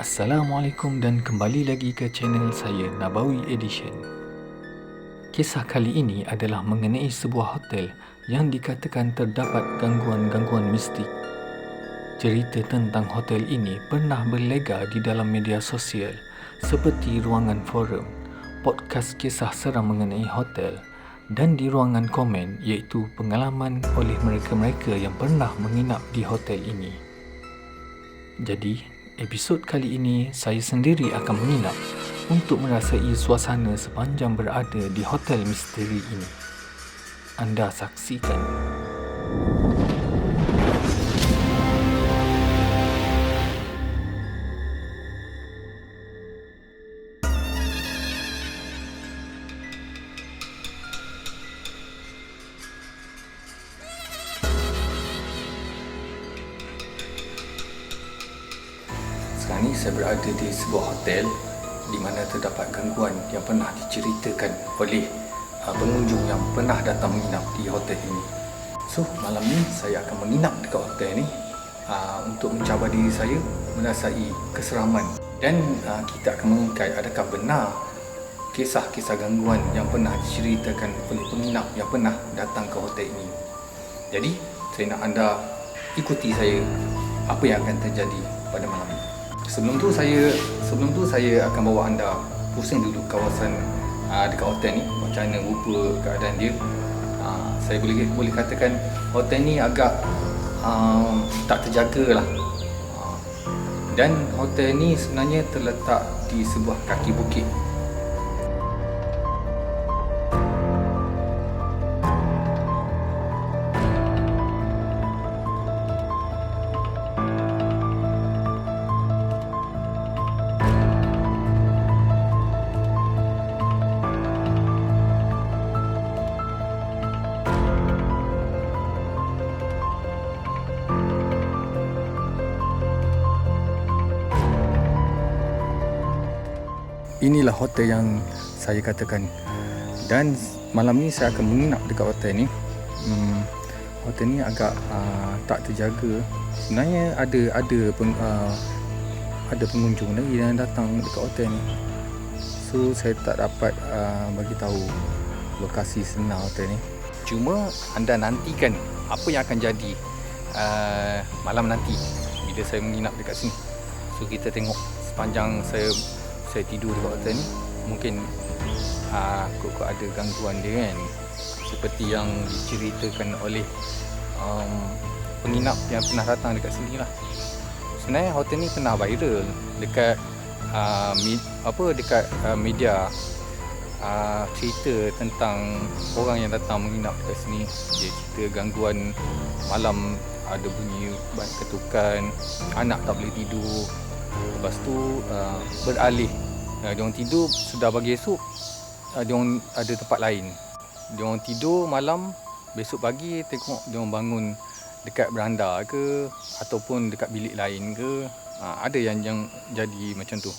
Assalamualaikum dan kembali lagi ke channel saya, Nabawi Edition. Kisah kali ini adalah mengenai sebuah hotel yang dikatakan terdapat gangguan-gangguan mistik. Cerita tentang hotel ini pernah berlega di dalam media sosial seperti ruangan forum, podcast kisah seram mengenai hotel dan di ruangan komen iaitu pengalaman oleh mereka-mereka yang pernah menginap di hotel ini. Jadi, episod kali ini saya sendiri akan menginap untuk merasai suasana sepanjang berada di hotel misteri ini. Anda saksikan. Sekarang ni saya berada di sebuah hotel di mana terdapat gangguan yang pernah diceritakan oleh pengunjung yang pernah datang menginap di hotel ini. So, malam ni saya akan menginap dekat hotel ni untuk mencabar diri saya merasai keseraman dan kita akan mengungkai adakah benar kisah-kisah gangguan yang pernah diceritakan oleh penginap yang pernah datang ke hotel ini. Jadi, saya nak anda ikuti saya apa yang akan terjadi pada malam ini. Sebelum tu saya akan bawa anda pusing dulu kawasan dekat hotel ni, macam mana rupa keadaan dia. Saya boleh katakan hotel ni agak tak terjaga lah. Dan hotel ni sebenarnya terletak di sebuah kaki bukit. Inilah hotel yang saya katakan, dan malam ni saya akan menginap dekat hotel ni. Hotel ni agak tak terjaga. Sebenarnya ada pengunjung lagi yang datang dekat hotel ni. So saya tak dapat bagi tahu lokasi sebenar hotel ni. Cuma anda nantikan apa yang akan jadi malam nanti bila saya menginap dekat sini. So kita tengok sepanjang saya tidur dekat hotel ni, mungkin kok ada gangguan dia kan, seperti yang diceritakan oleh penginap yang pernah datang dekat sini lah. Sebenarnya hotel ni pernah viral dekat media, cerita tentang orang yang datang menginap dekat sini. Dia cerita gangguan malam, ada bunyi banyak ketukan, anak tak boleh tidur. Lepas tu beralih, diorang tidur, sudah pagi esok diorang ada tempat lain. Diorang tidur malam, besok pagi tengok diorang bangun dekat beranda ke ataupun dekat bilik lain ke. Ada yang jadi macam tu.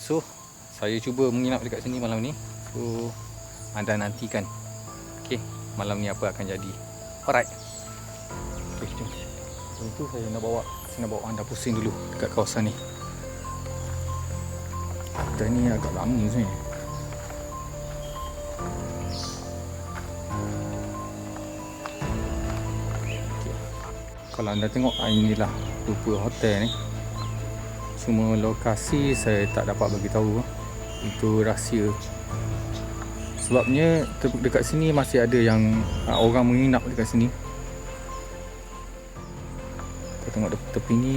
So saya cuba menginap dekat sini malam ni. So anda nantikan, okay, malam ni apa akan jadi. Alright, okay, jom. Untuk saya nak bawa anda pusing dulu dekat kawasan ni. Hotel ni agak lama sebenarnya. Okay. Kalau anda tengok, inilah rupa hotel ni. Cuma lokasi saya tak dapat bagi tahu. Itu rahsia. Sebabnya dekat sini masih ada yang orang menginap dekat sini. Kita tengok tepi ni,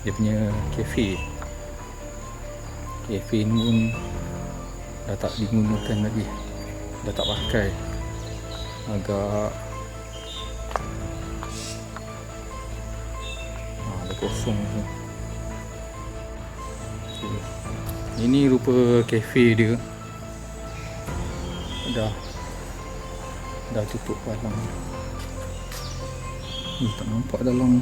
dia punya kafe. Kafe ni pun dah tak digunakan lagi, dah tak pakai. Agak ada kosong tu. Okay. Ini rupa kafe dia. Dah tutup palang. Tak nampak dalam.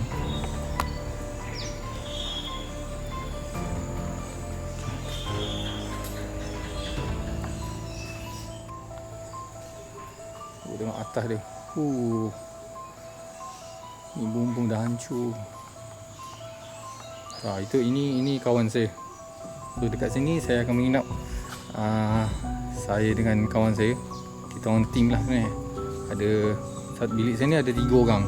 Tengok atas dia. Ni bumbung dah hancur. Ini kawan saya. So dekat sini saya akan menginap. Saya dengan kawan saya, kita orang team lah sebenarnya. Ada satu bilik saya ni ada 3 orang.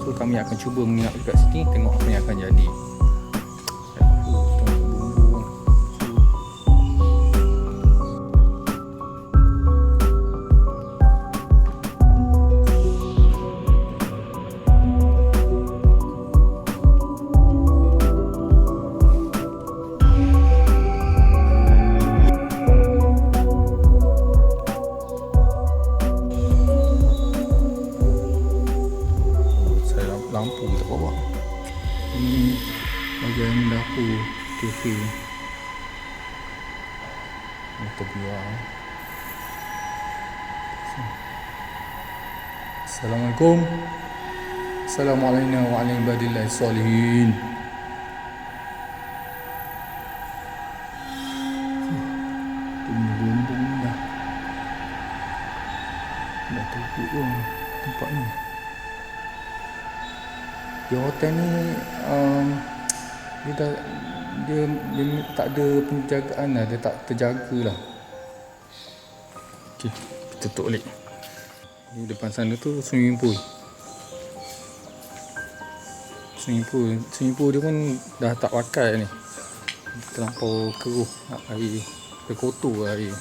So kami akan cuba menginap dekat sini, tengok apa yang akan jadi. Lampu kat bawah. Ini bahagian dapur kafe. Motor biar. Assalamualaikum. Assalamualaikum warahmatullahi wabarakatuh. Bumbung dah terbuka pun tempat ni. Di hotel ni dia tak ada penjagaan lah, dia tak terjaga lah. Okey, kita tutup balik. Ni depan sana tu swimming pool. Swimming pool dia pun dah tak pakai ni. Terlampau keruh air, kotor air.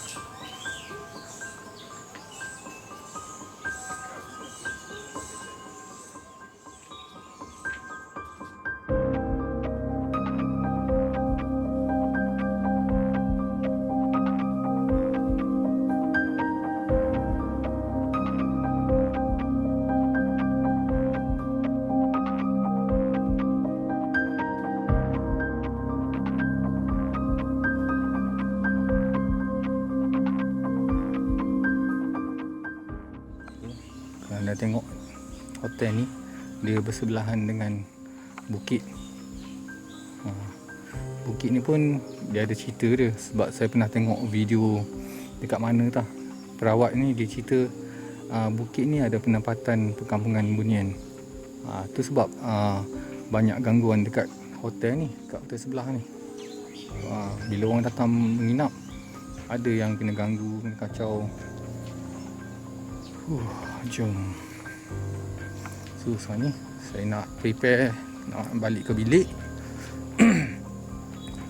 Anda tengok hotel ni, dia bersebelahan dengan bukit. Bukit ni pun dia ada cerita dia, sebab saya pernah tengok video dekat mana tah. Perawat ni dia cerita bukit ni ada penempatan perkampungan bunian. Tu sebab banyak gangguan dekat hotel ni, dekat hotel sebelah ni. Bila orang datang menginap, ada yang kena ganggu, kena kacau. Jom. So sekarang ni saya nak prepare, nak balik ke bilik.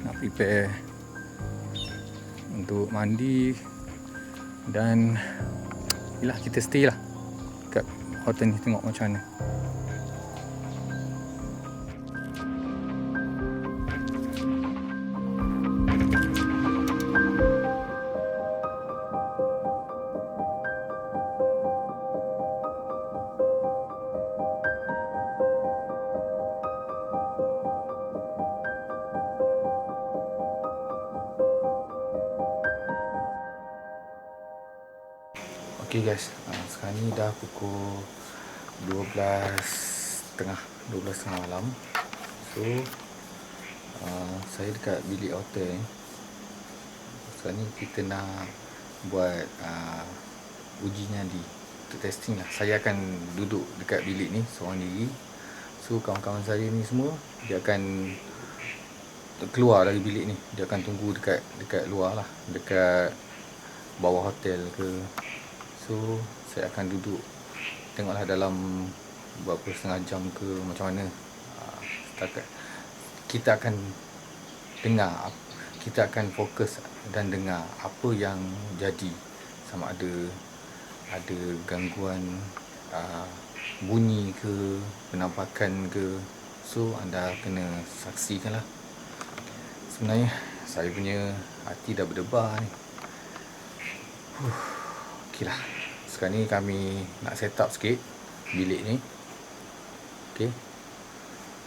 Nak prepare untuk mandi. Dan yalah, kita stay lah kat hotel ni, tengok macam mana. Okay guys, sekarang ni dah pukul 12.30 malam. So saya dekat bilik hotel. Sekarang ni kita nak buat uji nyali untuk testing lah. Saya akan duduk dekat bilik ni seorang diri. So kawan-kawan saya ni semua, dia akan keluar dari bilik ni. Dia akan tunggu dekat luar lah, dekat bawah hotel ke. So saya akan duduk, tengoklah dalam berapa setengah jam ke macam mana. Kita akan dengar, kita akan fokus dan dengar apa yang jadi. Sama ada gangguan bunyi ke, penampakan ke. So anda kena saksikan lah. Sebenarnya saya punya hati dah berdebar ni. Okey lah. Sekarang ni kami nak set up sikit bilik ni. Okey.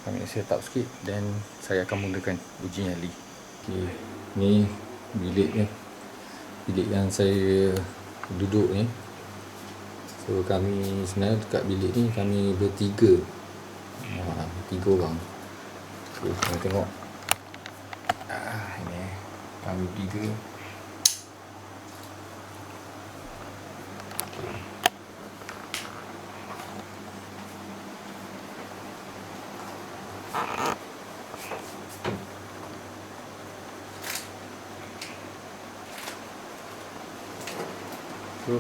Kami nak set up sikit dan saya akan mulakan uji nyali. Okey. Ni bilik ni. Bilik yang saya duduk ni. So kami sebenarnya dekat bilik ni kami bertiga. 3 orang. So kita tengok. Ini kami 3. So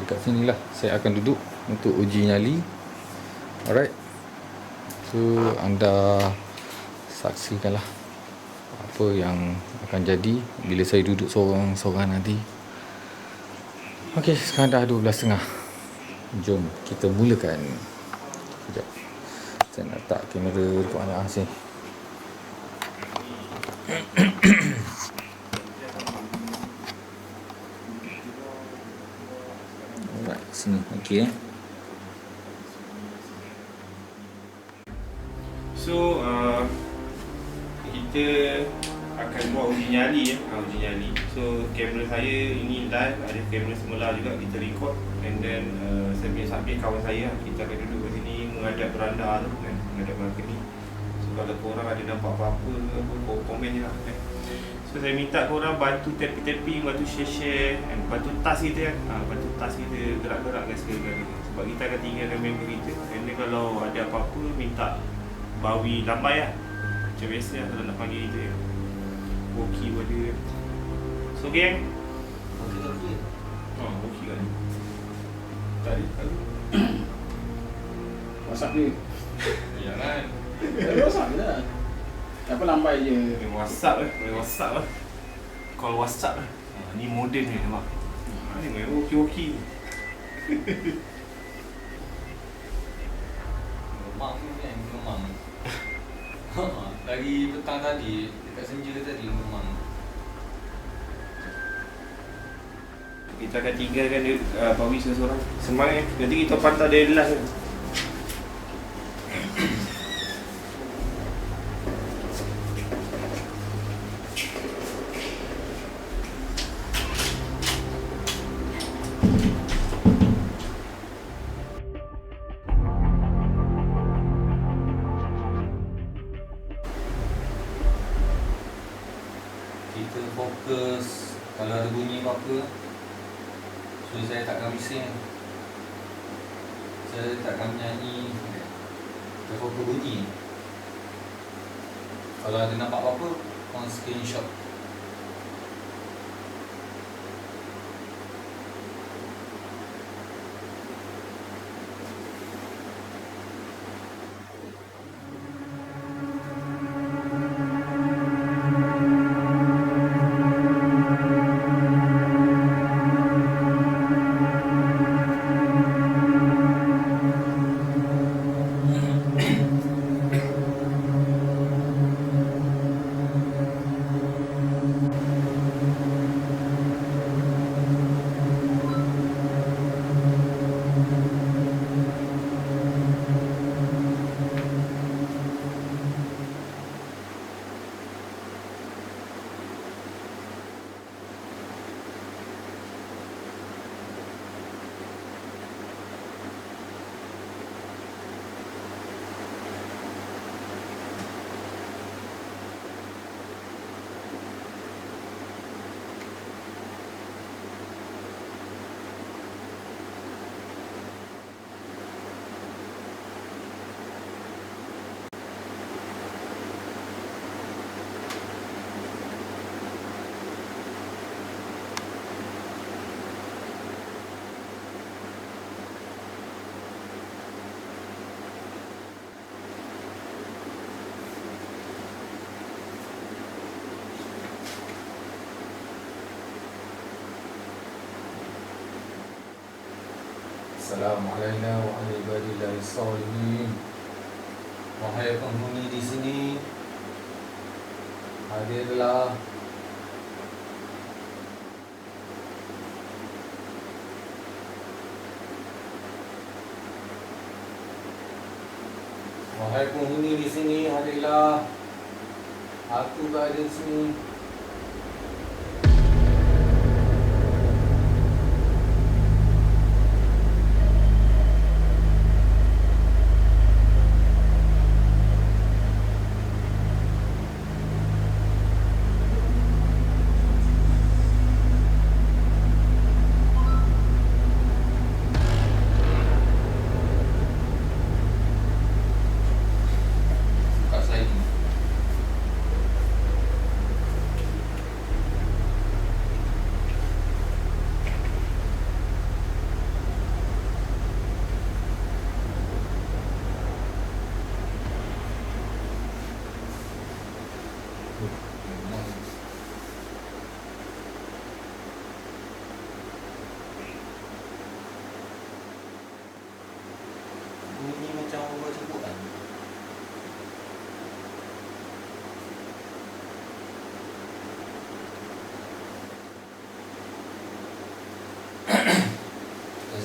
dekat sini lah saya akan duduk untuk uji nyali. Alright. So anda saksikanlah apa yang akan jadi bila saya duduk seorang-seorang nanti. Okey, sekarang dah 12.30. Jom kita mulakan. Sekejap. Saya nak letak kamera dekat mana sini. Alright, sini. Okey. So kita akan buat uji nyali ya, uji nyali. So kamera saya ini live, ada kamera semula juga kita record, and then saya punya samping kawan saya, kita akan duduk kat sini menghadap beranda tu kan, menghadap balcony. So kalau korang ada nampak apa-apa ke apa, komen je lah kan. So saya minta korang bantu tapping-tapping, bantu share-share, and bantu tas kita kan. Bantu tas kita gerak-gerakkan sekali-kali. Sebab kita akan tinggalkan member kita. And then kalau ada apa-apa, minta bawi lambai lah. Macam biasa lah kalau nak panggil kita ya. Woki pun ada. So geng. Woki kan. Tadi. WhatsApp dia. Jangan. WhatsApp je lah. Apa lambai je. Main WhatsApp lah. Call WhatsApp lah. Ni moden ni nampak. Ni main woki-woki. Memang tu kan, memang. Dari petang tadi, dekat senja tadi memang. Kita akan tinggalkan Bawi seorang. Semangat. Nanti kita pantau dari last. Kita fokus. Kalau ada bunyi apa-apa, so saya takkan bising. Saya takkan menyanyi. Kita fokus bunyi. Kalau ada nampak apa-apa, korang screenshot. Assalamualaikum warahmatullahi wabarakatuh. Wahai penghuni di sini, hadirlah. Wahai penghuni di sini, hadirlah. Aku berada di sini.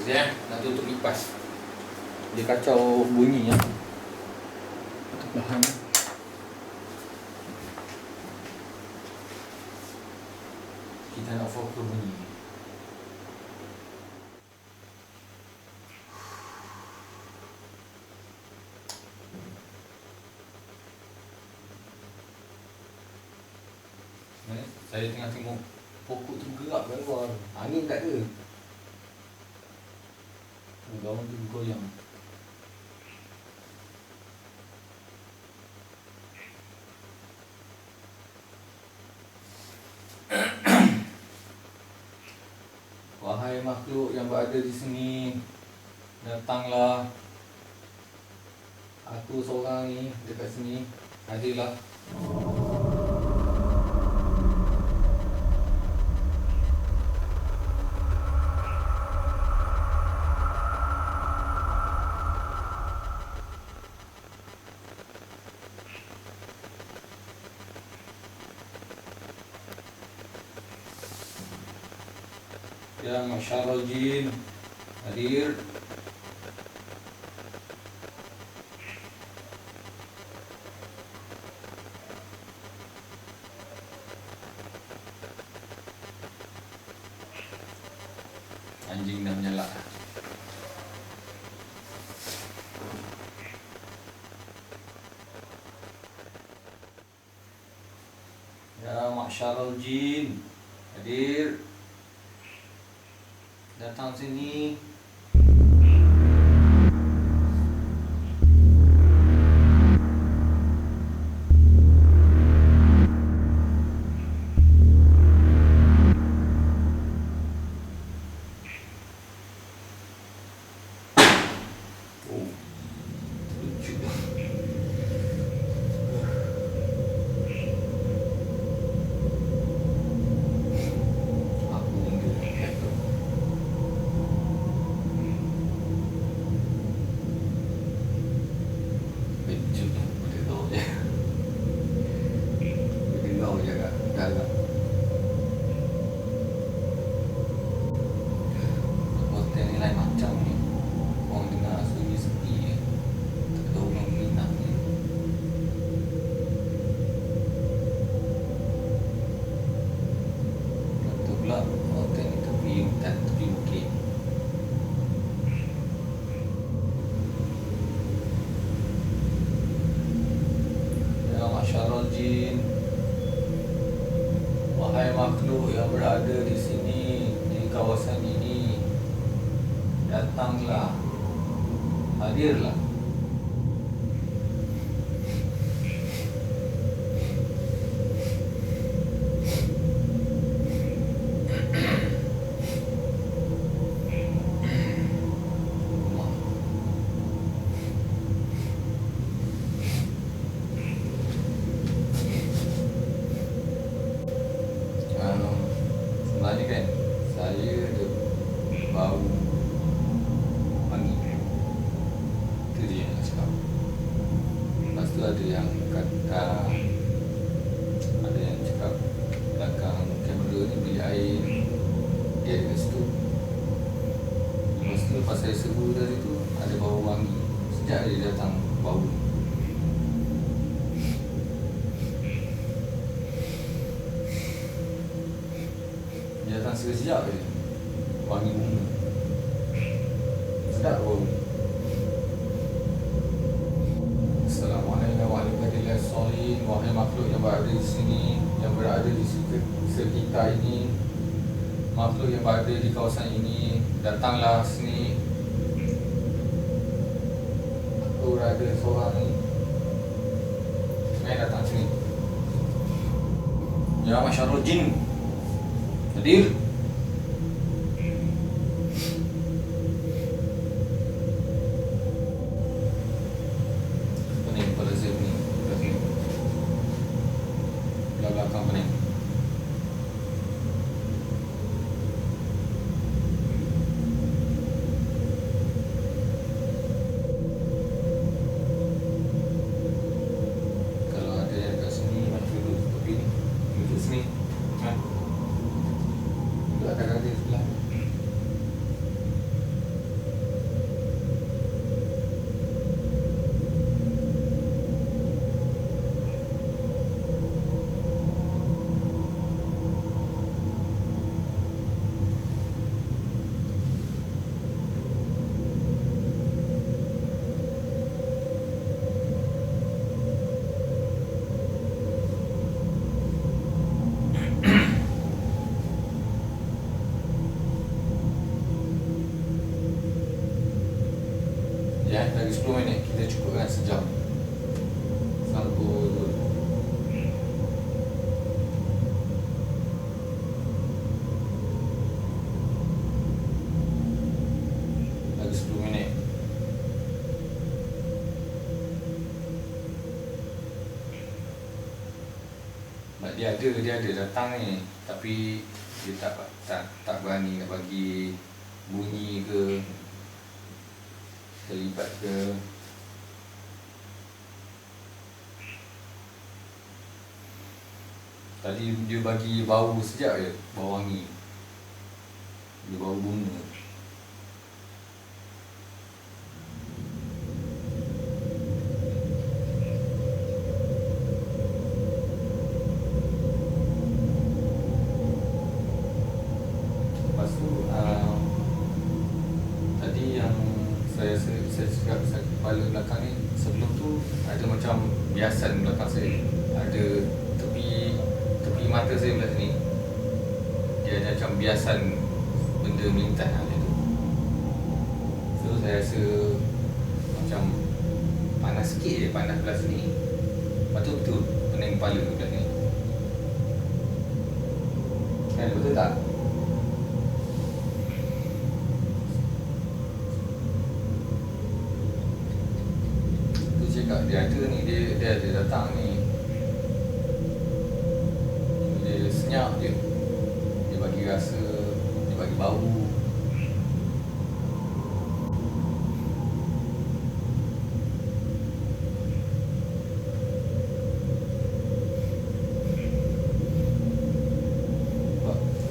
ya, nak tutup kipas. Dia kacau bunyi ya. Tahan. Kita nak fokus bunyi. Saya tengah tengok pokok tu gerak kat luar. Angin tak ada. Daun tu goyang. Wahai makhluk yang berada di sini, datanglah. Aku seorang ni dekat sini. Hadirlah. Ya masyaallah jin, hadir. Anjing dah menyala. Ya masyaallah jin, hadir. Datang sini. Oh, lucu. Aku hingga hotel ni lain macam ni. Orang dengar sunyi sepi je. Tak ada orang minat ni. Lepas tu pula hotel ni tepi hutan, tepi bukit. Ya masyaallah jin, wahai makhluk yang berada di sini, di kawasan ini, datanglah, hadirlah. Sebenarnya kan saya ada bau wangi. Itu je yang nak cakap. Lepas tu ada yang kata, ada yang cakap belakang kamera ni bilik air dia ada kat situ. Lepas tu lepas saya serbu dari tu ada bau wangi. Sejak dia datang bau ni. Dia datang sekejap je. Wangi bunga. Sedap bau. Assalamualaikum warahmatullahi wabarakatuh. Wahai makhluk yang berada di sini, yang berada di sekitar ini, makhluk yang berada di kawasan ini, datanglah sini. Aku berada seorang ni. Mari datang sini. Ya masyaallah jin, hadir. Pening kepala saya pening. Belah sini. Belah belakang pening. Kalau ada yang kat sini, mari duduk tepi ni. Duduk sini. Kan? Lagi 10 minit kita cukupkan sejam. Sangkut. Lagi 10 minit. Dia ada datang ni, tapi dia tak berani nak bagi bunyi ke terlibat ke. Tadi dia bagi bau sekejap je, bau wangi. Dia bau bunga. Lepas tu tadi yang saya cakap kepala belakang ni, sebelum tu ada macam biasan belakang saya. Ada tepi mata saya belah sini, dia ada macam biasan benda melintas macam tu. So saya rasa macam panas sikit je, panas belah sini. Lepas tu betul pening kepala belah ni. Kan betul tak? Tu cakap dia ada ni, dia ada datang ni. Senyap je. Dia bagi rasa, dia bagi bau.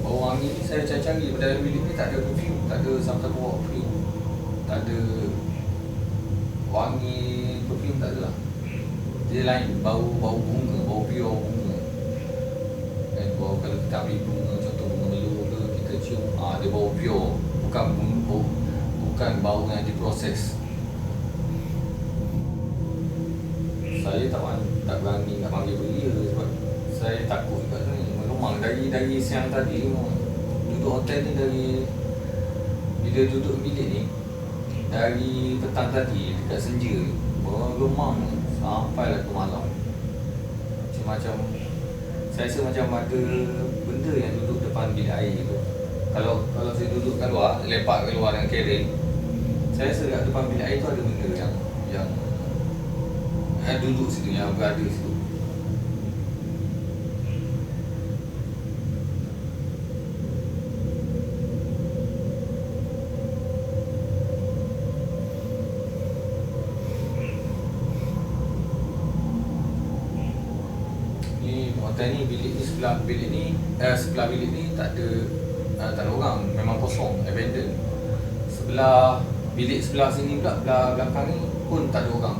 Bau wangi ni saya cari-cari dalam bilik ni, tak ada perfume, tak ada siapa-siapa bawa perfume. Tak ada wangi perfume, tak ada lah. Dia lain, bau bunga, bau pure bunga. Kalau kita ambil bunga, contoh bunga melur ke, kita cium, dia bau pure, bukan bau yang diproses. Saya tak berani nak panggil belia sebab saya takut kat ni. Memang dari siang tadi, duduk hotel ni, bila duduk bilik ni dari petang tadi dekat senja, memang sampailah ke malam. Macam saya rasa macam ada benda yang duduk depan bilik air tu. Kalau saya duduk kat luar, lepak kat luar dengan kereng, saya rasa kat depan bilik air tu ada benda yang duduk situ, yang berada situ. Hotel ni, bilik ni, sebelah bilik ni tak ada orang, memang kosong, abandoned. Bilik sebelah sini pula, belah belakang ni pun tak ada orang,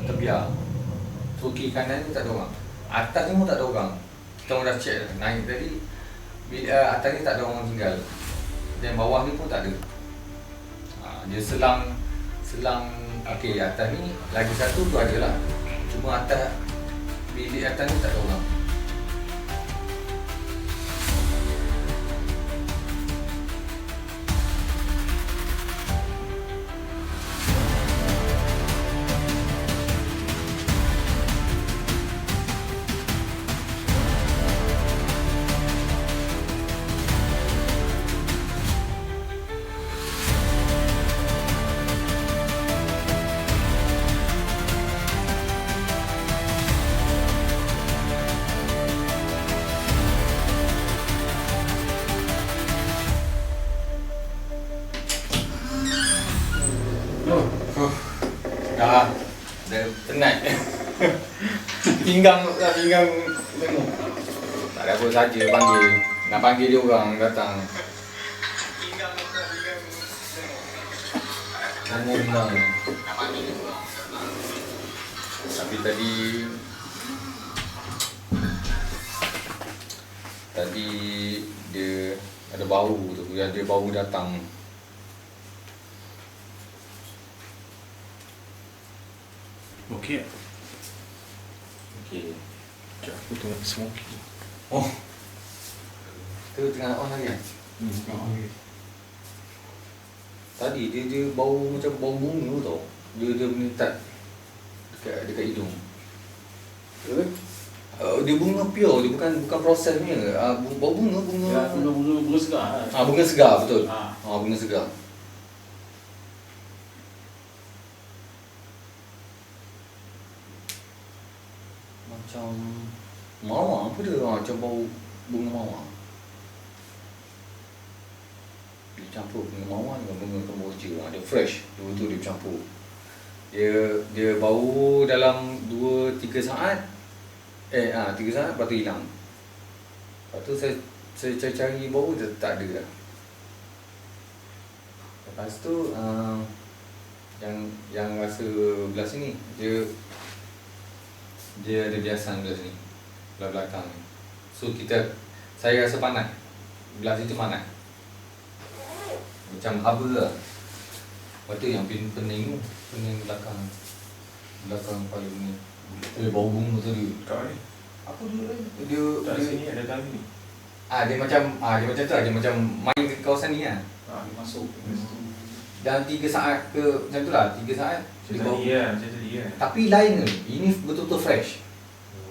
terbiar. So kiri kanan ni tak ada orang, atas ni pun tak ada orang. Kita orang dah check dah, naik tadi bilik atas ni tak ada orang tinggal, dan bawah ni pun tak ada. Dia selang okey, atas ni lagi satu tu ada lah, cuma atas bilik atas ni tak ada orang. Dah penat. pinggang tengok. Tak ada apa saja nak panggil dia orang datang. Pinggang. Tapi tadi dia ada bau tu, dia bau datang. Okey. Okey. Sekejap aku tengok smoking. Oh. Tu tengah on lagi. Okay. Tadi dia bau macam bau bunga tau. Dia menetap dekat hidung. Apa? Dia bunga pure, dia bukan prosesnya. Bau bunga. Ya, bunga segar. Bunga segar, betul. Ah. Bunga segar. Macam mawar apa dia? Macam bau bunga mawar. Dia campur bunga mawar dengan bunga kemboja. Dia fresh, dua tu dia campur. Dia bau dalam 2-3 saat. 3 saat lepas tu hilang. Lepas tu saya cari bau dia tak ada dah. Lepas tu yang rasa belah sini dia ada biasan belah sini, belah belakang ni. So saya rasa panas. Belah situ panas. Macam haba lah. Lepas tu yang pening belakang kepala ni. Bau bunga tadi. Kau ni? Apa dia? Tak sini ada dalam sini. Dia macam tu lah. Dia macam main ke kawasan ni lah. Dia masuk. Dalam 3 saat ke macam tu lah. 3 saat dia bau. Macam tadi ya. Tapi lain ke? Ini betul-betul fresh.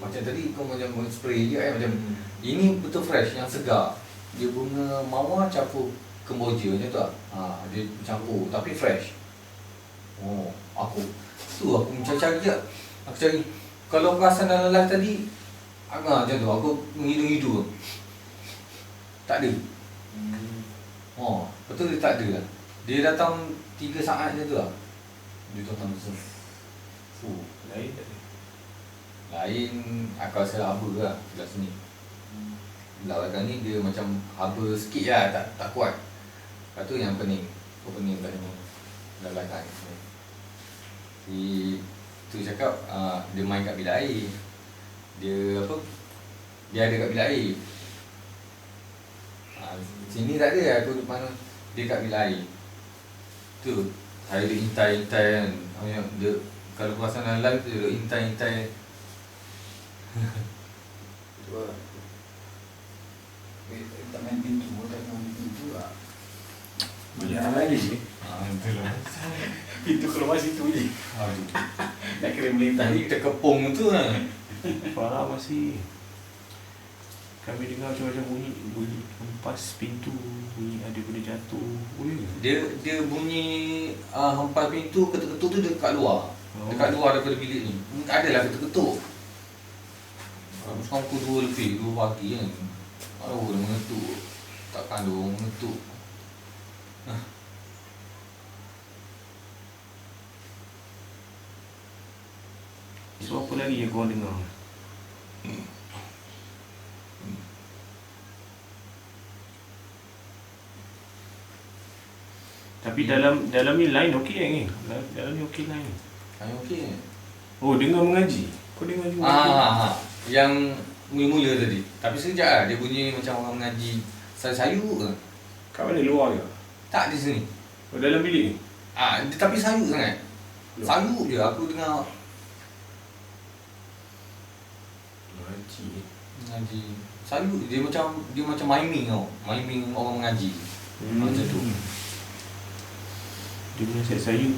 Macam tadi kau macam spray je kan. Macam ini betul fresh, yang segar. Dia bunga mawar campur kemboja macam tu lah. Dia campur tapi fresh. Aku cari je. Aku cari. Kalau perasan dalam live tadi macam tu, aku menghidu-hidu. Tak ada. Betul dia tak ada lah. Dia datang 3 saat je tu lah. Dia datang tu. Lain tak ada. Lain aku rasa haba lah sebelah sini. Belah belakang ni dia macam haba sikit lah, tak kuat. Lepas tu yang pening. Pening belah sini. Belah belakang ni. Tu cakap dia main kat bilik air. Dia ada kat bilik air. Sini tak ada, aku duduk mana dia kat bilik air. Tu saya duduk intai kan. Dia kalau perasan dalam live tu dia duduk intai. Tu lah. Tak main pintu, tak main pintu lah. Banyak lagi. Betul lah. Pintu keluar situ je. Nak kira melintas. Tadi terkepung tu lah. Faham masih. Kami dengar macam-macam bunyi hempas pintu, bunyi ada benda jatuh. Dia bunyi hempas pintu, ketuk-ketuk tu dekat luar. Dekat luar daripada bilik ni. Adalah ketuk-ketuk. Sekarang pukul 2 pagi kan. Dia mengetuk. Takkan dia orang mengetuk. So apa lagi yang korang dengar? Tapi dalam ni line okey kan ni? Dalam ni okey line. Okey. Oh, dengar mengaji. Kau dengar juga. Yang mula-mula tadi. Tapi sekejap lah dia bunyi macam orang mengaji sayuk ke. Kat mana, luar ke? Tak di sini. Oh, dalam bilik ni? Tapi sayuk sangat. Sayuk je aku dengar. Mengaji. Sayuk dia macam miming tau. Miming orang mengaji. Macam tu. Dia punya sayuk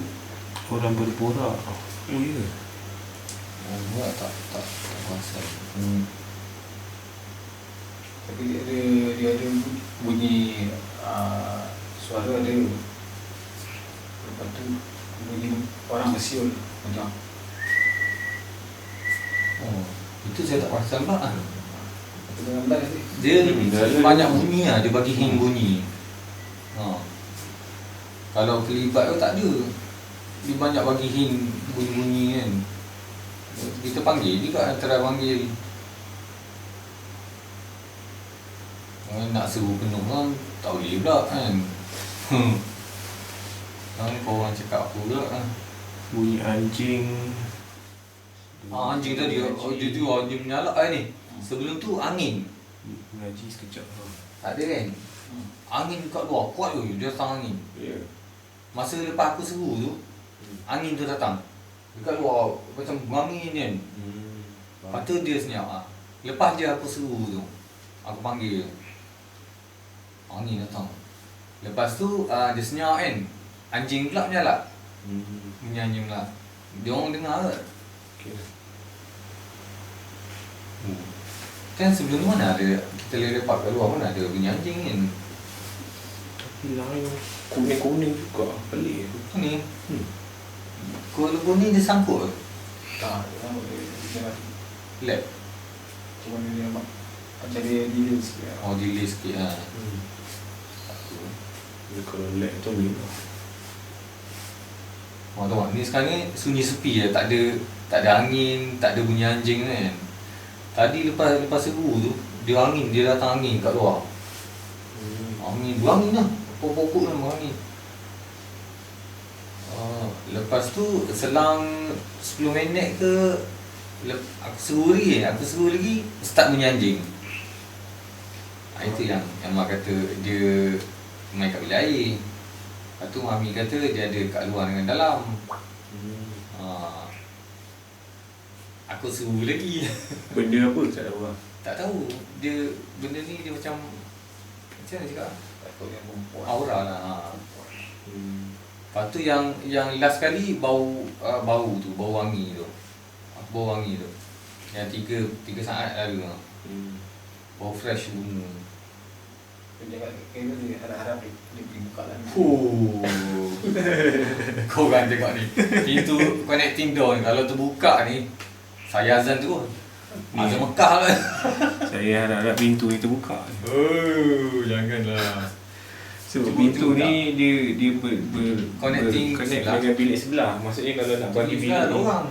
orang berborak. Oh ya. Buat tak kuasa. Tapi dia ada bunyi suara ada. Lepas tu bunyi orang bersiul macam. Itu saya tak perasan pula. Dengan live ni. Dia banyak bunyi lah, dia bagi hint bunyi. Kalau kelibat tu tak ada. Dia banyak bagi hint bunyi-bunyi kan. Kita panggil juga, antara panggil. Nak seru penuh kan, tak boleh pula kan. Kau orang cakap apa pula kan. Bunyi anjing. Anjing tadi, dia anjing menyalak kan ni. Sebelum tu angin. Mengaji sekejap. Tak ada kan. Angin dekat luar, kuat tu, dia datang angin. Ya. Masa lepas aku seru tu, angin tu datang. Dekat luar, macam angin kan. Lepas tu dia senyap. Lepas je aku seru tu, aku panggil. Angin datang. Lepas tu dia senyap kan. Anjing pula menyalak. Bunyi anjing pula. Dia orang dengar ke? Okay. Kan sebelum tu mana ada kita lepak kat luar mana ada bunyi anjing kan. Tapi lain kuning-kuning juga. Pelik. Ni. Kuala Lumpur ni dia sangkut ke? Tak, dia Lab. cuma dia nampak macam dia delay sikit. Oh delay sikit lah. Dia kalau lag tu ni. Oh tengok ni sekarang ni sunyi sepi je, tak ada angin, tak ada bunyi anjing kan. Tadi lepas seru tu, dia datang angin kat luar. Angin, dua angin lah. Pokok-pokok lah angin. Lepas tu selang 10 minit ke aku seru lagi start bunyi anjing. Itu yang mak kata dia main kat bilik air. Lepas tu mami kata dia ada kat luar dengan dalam. Aku seru lagi. Benda apa tak tahu lah. Tak tahu. Benda ni dia macam mana cakap? Tak tahu yang perempuan. Aura lah. Lepas tu yang last kali bau wangi tu. Bau wangi tu. Yang 3 saat lalu. Bau fresh bunga. Dia kat kereta dia harap-harap dia pergi buka lah. Kau kan tengok ni. Pintu connecting door ni kalau terbuka ni saya azan tu. Azan Mekah lah. Saya harap pintu ni terbuka. Janganlah. So Cuma pintu tu ni dia Connecting connect sebelah. dengan bilik sebelah. Maksudnya kalau nak bagi bilik Sebelah ni, orang.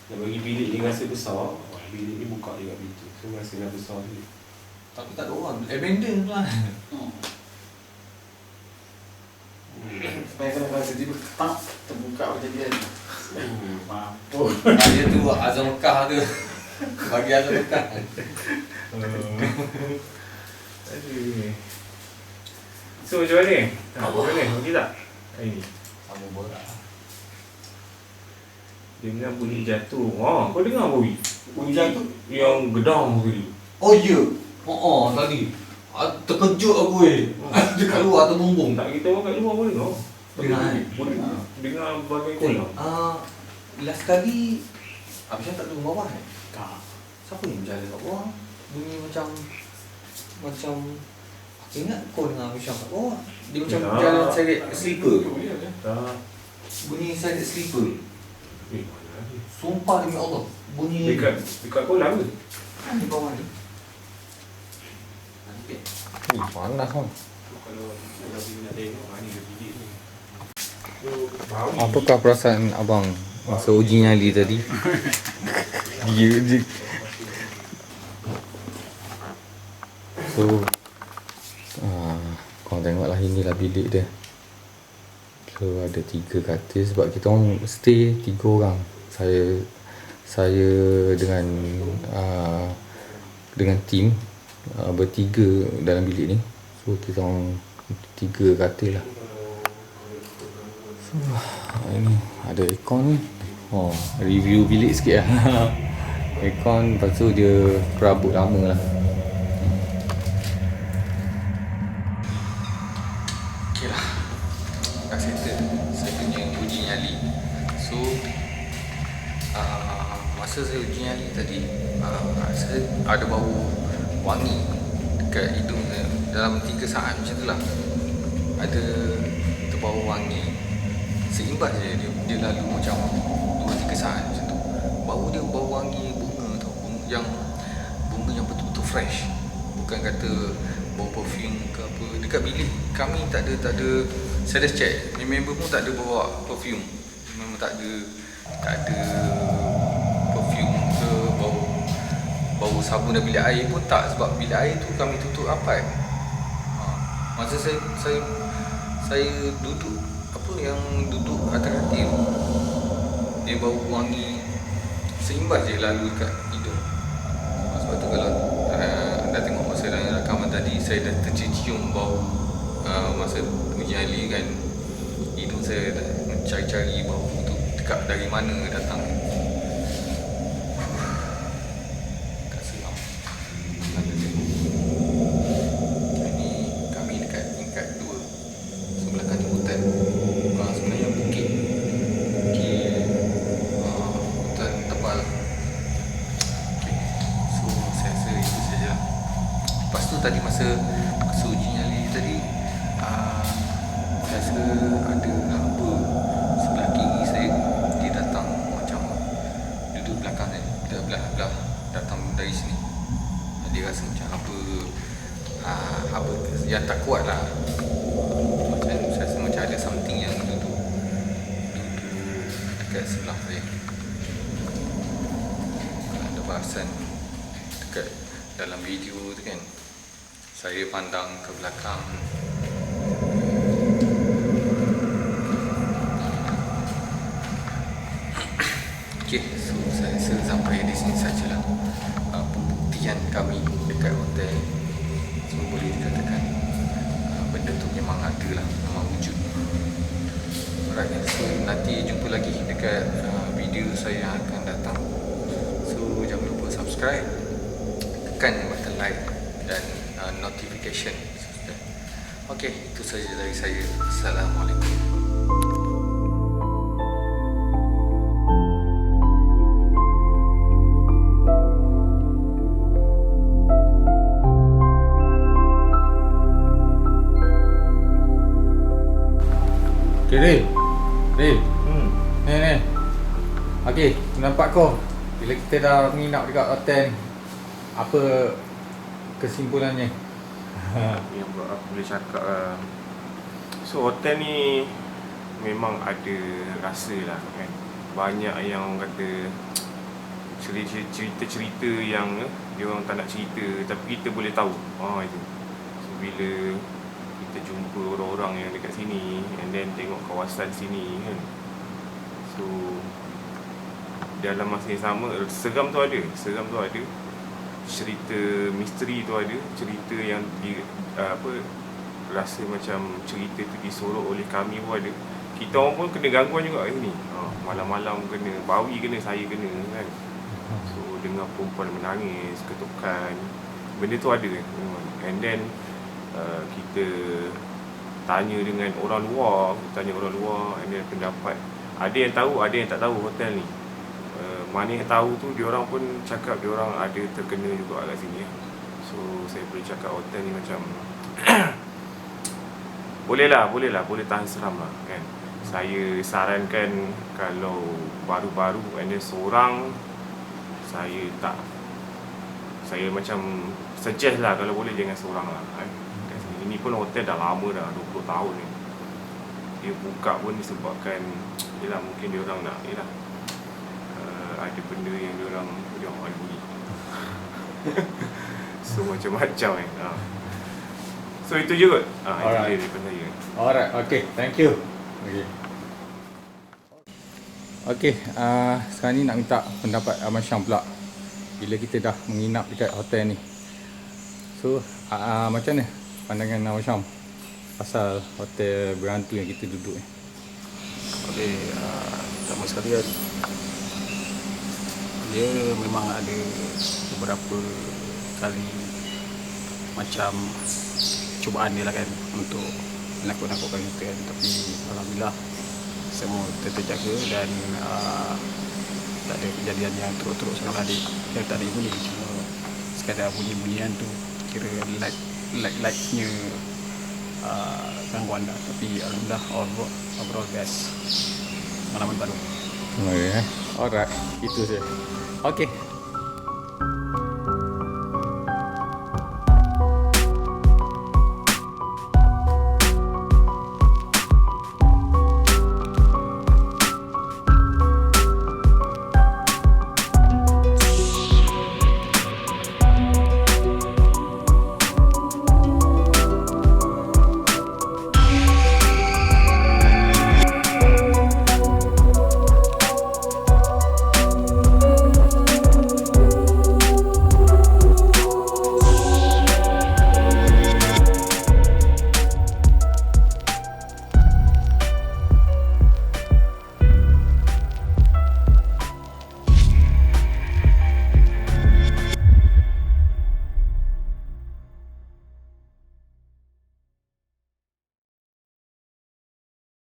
nak bagi bilik ni rasa besar, bilik ni buka juga pintu. So rasa dah besar ni. Tapi tak ada orang. Abandon tu lah. Supaya kalau rasa tiba tak terbuka macam dia. Mampus. Dia tu azan Mekah tu. Bagi azan Mekah. Aduh. So macam mana? Macam mana? Okey tak? Hari ni Sama borak. dengar bunyi jatuh. Kau dengar bunyi? Bunyi jatuh? Yang gedang tadi. Oh ya. Tadi. Terkejut aku Dia kat luar terbumbung. Tak, kita orang kat luar pun dengar. Dengar, Boleh dengar bagai kolam. Last kali Abishan tak turun bawah kan? Tak. Siapa yang berjalan kat bawah? Bunyi macam aku ingat kau dengar Abishan kat bawah. Dia macam Ya. jalan seret sleeper. Tak. Bunyi seret sleeper. Mana lagi? Sumpah demi Allah. Bunyi Dekat kolam ke? di bawah ni. Panas kan? Kalau nak tengok ni dia bilik ni. So, bau ni. Apakah perasaan abang masa uji nyali tadi? dia. So korang tengoklah, inilah bilik dia. So ada 3 katil sebab kita orang stay 3 orang. Saya dengan tim bertiga dalam bilik ni. So kita orang 3 katil lah. So ini ada aircon ni. Review bilik sikit lah. Aircon, lepas tu dia perabot lama lah. Okay lah, dah settle saya punya uji nyali. So masa saya uji nyali tadi, saya ada bau wangi dekat hidung saya. Dalam 3 saat macam tu lah, ada terbau wangi. Seimbas je dia lalu macam 2-3 saat macam tu. Bau dia bau wangi bunga tau. Bunga yang betul-betul fresh. Bukan kata bau perfume ke apa. Dekat bilik kami tak ada. Saya dah check, member pun tak ada bawa perfume. Memang tak ada perfume ke bau sabun dan bilik air pun tak. Sebab bilik air tu kami tutup rapat. Masa saya duduk duduk atas katil, dia bau wangi seimbas je lalu dekat hidung. Sebab tu kalau dah tengok masa dalam rakaman tadi, saya dah tercium bau masa uji nyali kan. Hidung saya dah mencari-cari bau tu dekat dari mana datang. Tak seram. Ada tengok. Ini kami dekat tingkat 2. Sebelah kaki hutan. Sebenarnya bukit. yang tak kuat lah. Macam saya rasa macam ada something yang duduk dekat sebelah saya. Ada bahasan dekat dalam video tu kan, saya pandang ke belakang. Okay, so saya rasa sampai di sini sajalah pembuktian kami dekat hotel. So boleh dikatakan benda tu memang ada lah, memang wujud. Alright, so nanti jumpa lagi dekat video saya yang akan datang. So jangan lupa subscribe, tekan button like dan notification. Okay, itu saja dari saya. Assalamualaikum. Okay, Ril. Ni. Okay, nampak kau. Bila kita dah menginap dekat hotel, apa kesimpulannya? Yang buat aku boleh cakap so hotel ni memang ada rasa lah kan. Banyak yang orang kata cerita-cerita yang dia orang tak nak cerita, tapi kita boleh tahu. Itu. So bila kita jumpa orang-orang yang dekat sini and then tengok kawasan sini kan, so dalam masa yang sama seram tu ada, cerita misteri tu ada, cerita yang rasa macam cerita tu disorok oleh kami pun ada. Kita orang pun kena gangguan juga kat sini. Malam-malam kena, bawi kena, saya kena kan. So dengar perempuan menangis, ketukan, benda tu ada kan. And then kita tanya dengan orang luar, and then pendapat. Ada yang tahu, ada yang tak tahu hotel ni. Mana yang tahu tu, diorang pun cakap diorang ada terkena juga kat sini. So saya boleh cakap hotel ni macam boleh tahan seram lah kan. Saya sarankan kalau baru-baru and then seorang, saya macam suggest lah kalau boleh jangan seorang lah kan. Ini pun hotel dah lama dah, 20 tahun ni. Dia buka pun disebabkan yelah, mungkin diorang nak ada benda yang diorang ada bunyi. So macam-macam kan. So itu je kot. Itu dia daripada saya. Alright, okay, thank you. Okay, sekarang ni nak minta pendapat Abang Syam pula. Bila kita dah menginap dekat hotel ni, so macam mana pandangan Abang Syam pasal hotel berhantu yang kita duduk ni? Okay, pertama sekali dia memang ada beberapa kali macam cubaan dia lah kan, untuk menakut-nakutkan kita kan. Tapi alhamdulillah semua terjaga dan tak ada kejadian yang teruk-teruk sangat adik. Yang tak ada bunyi, cuma sekadar bunyi-bunyian tu, kira light-lightnya gangguan dah. Tapi alhamdulillah overall best, pengalaman baru. Okay, alright, itu saja. Okay,